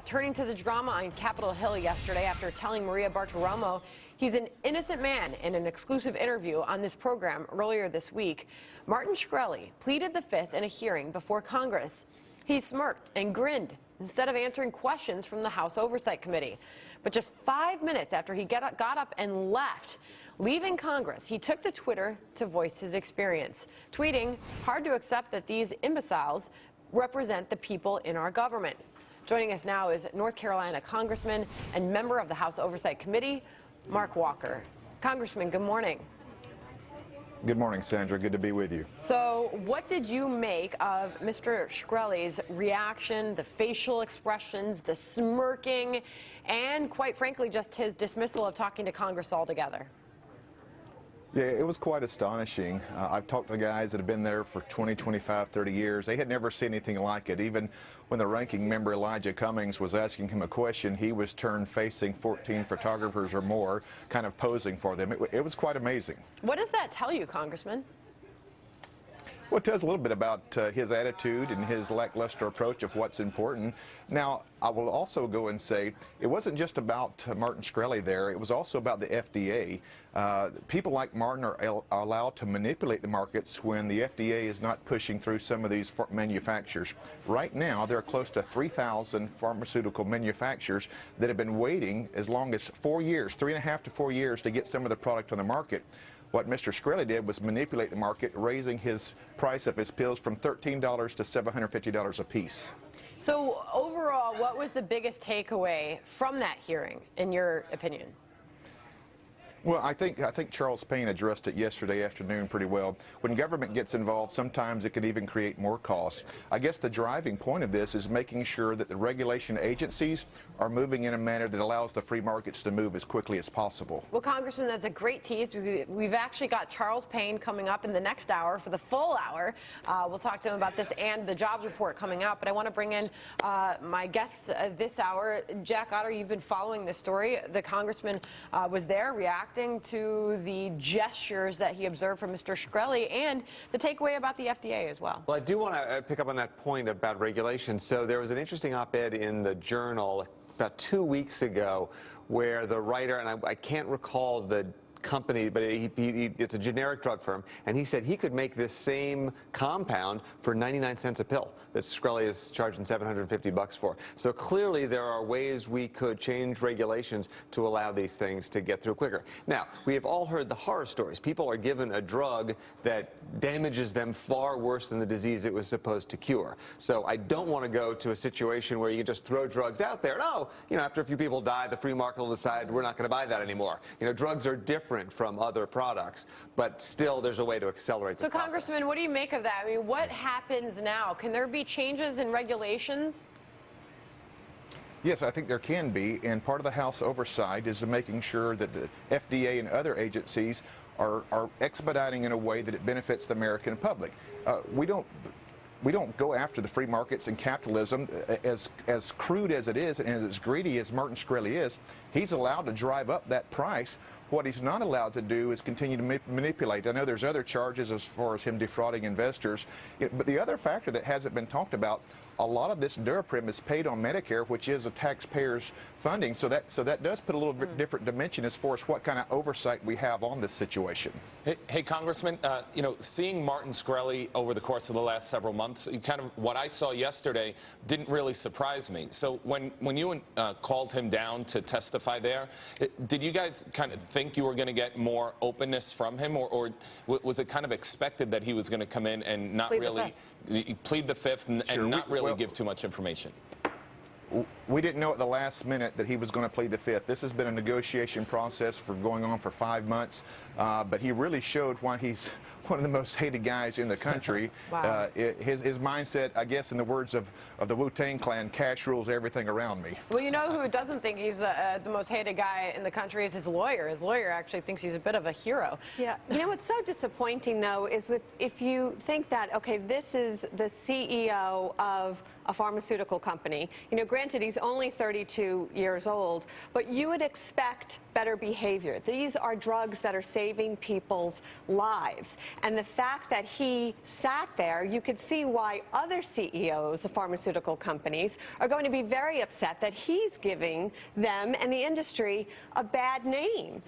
Turning to the drama on Capitol Hill yesterday after telling Maria Bartiromo he's an innocent man in an exclusive interview on this program earlier this week, Martin Shkreli pleaded the Fifth in a hearing before Congress. He smirked and grinned instead of answering questions from the House Oversight Committee. But just 5 minutes after he got up and left, leaving Congress, he took to Twitter to voice his experience, tweeting, "Hard to accept that these imbeciles represent the people in our government." Joining us now is North Carolina Congressman and member of the House Oversight Committee, Mark Walker. Congressman, good morning. Good morning, Sandra. Good to be with you. So what did you make of Mr. Shkreli's reaction, the facial expressions, the smirking, and quite frankly, just his dismissal of talking to Congress altogether? Yeah, it was quite astonishing. I've talked to guys that have been there for 20, 25, 30 years. They had never seen anything like it. Even when the ranking member, Elijah Cummings, was asking him a question, he was turned facing 14 photographers or more, kind of posing for them. It was quite amazing. What does that tell you, Congressman? Well, it tells a little bit about his attitude and his lackluster approach of what's important. Now, I will also go and say it wasn't just about Martin Shkreli there. It was also about the FDA. People like Martin are allowed to manipulate the markets when the FDA is not pushing through some of these manufacturers. Right now, there are close to 3,000 pharmaceutical manufacturers that have been waiting as long as 4 years, 3.5 to 4 years, to get some of the product on the market. What Mr. Shkreli did was manipulate the market, raising his price of his pills from $13 to $750 a piece. So overall, what was the biggest takeaway from that hearing, in your opinion? Well, I think Charles Payne addressed it yesterday afternoon pretty well. When government gets involved, sometimes it can even create more costs. I guess the driving point of this is making sure that the regulation agencies are moving in a manner that allows the free markets to move as quickly as possible. Well, Congressman, that's a great tease. We've actually got Charles Payne coming up in the next hour for the full hour. We'll talk to him about this and the jobs report coming out. But I want to bring in my guests this hour. Jack Otter, you've been following this story. The congressman was there reacting to the gestures that he observed from Mr. Shkreli and the takeaway about the FDA as well. Well, I do want to pick up on that point about regulation. So there was an interesting op-ed in the Journal about 2 weeks ago where the writer, and I can't recall the company, but it's a generic drug firm, and he said he could make this same compound for 99 cents a pill that Shkreli is charging $750 for. So clearly there are ways we could change regulations to allow these things to get through quicker. Now, we have all heard the horror stories. People are given a drug that damages them far worse than the disease it was supposed to cure. So I don't want to go to a situation where you can just throw drugs out there. No, after a few people die, the free market will decide we're not going to buy that anymore. Drugs are different from other products, but still there's a way to accelerate the process. So, Congressman, what do you make of that? I mean, what happens now? Can there be changes in regulations? Yes, I think there can be, and part of the House oversight is making sure that the FDA and other agencies are expediting in a way that it benefits the American public. We don't go after the free markets and capitalism. As crude as it is and as greedy as Martin Shkreli is, he's allowed to drive up that price. What he's not allowed to do is continue to manipulate. I know there's other charges as far as him defrauding investors, but the other factor that hasn't been talked about, a lot of this Duraprim is paid on Medicare, which is a taxpayer's funding, so that does put a little bit different dimension as far as what kind of oversight we have on this situation. Hey, Congressman, seeing Martin Shkreli over the course of the last several months, kind of what I saw yesterday didn't really surprise me. So when you called him down to testify there, did you guys kind of think you were going to get more openness from him, or was it kind of expected that he was going to come in and not really plead the Fifth and not really give too much information? We didn't know at the last minute that he was going to plead the Fifth. This has been a negotiation process going on for 5 months, but he really showed why he's one of the most hated guys in the country. Wow. His mindset, I guess, in the words of the Wu-Tang Clan, cash rules everything around me. Well, you know who doesn't think he's the most hated guy in the country is his lawyer. His lawyer actually thinks he's a bit of a hero. Yeah. What's so disappointing, though, is if you think that, okay, this is the CEO of a pharmaceutical company. Granted, he's only 32 years old, but you would expect better behavior. These are drugs that are saving people's lives. And the fact that he sat there, you could see why other CEOs of pharmaceutical companies are going to be very upset that he's giving them and the industry a bad name.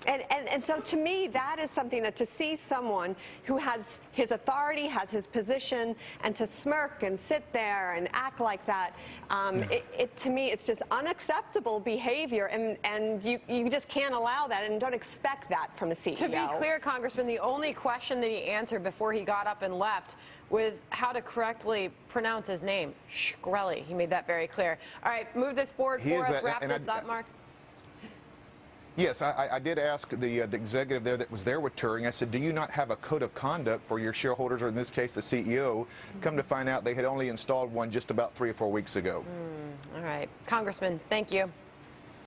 And so to me, that is something that to see someone who has his authority, has his position, and to smirk and sit there and act like that, to me, it's just unacceptable behavior, and you just can't allow that and don't expect that from a CEO. To be clear, Congressman, the only question that he answered before he got up and left was how to correctly pronounce his name, Shkreli. He made that very clear. All right, move this forward for us. Wrap this up, Mark. Yes, I did ask the executive there that was there with Turing. I said, do you not have a code of conduct for your shareholders, or in this case, the CEO? Come to find out they had only installed one just about 3 or 4 weeks ago. All right. Congressman, thank you.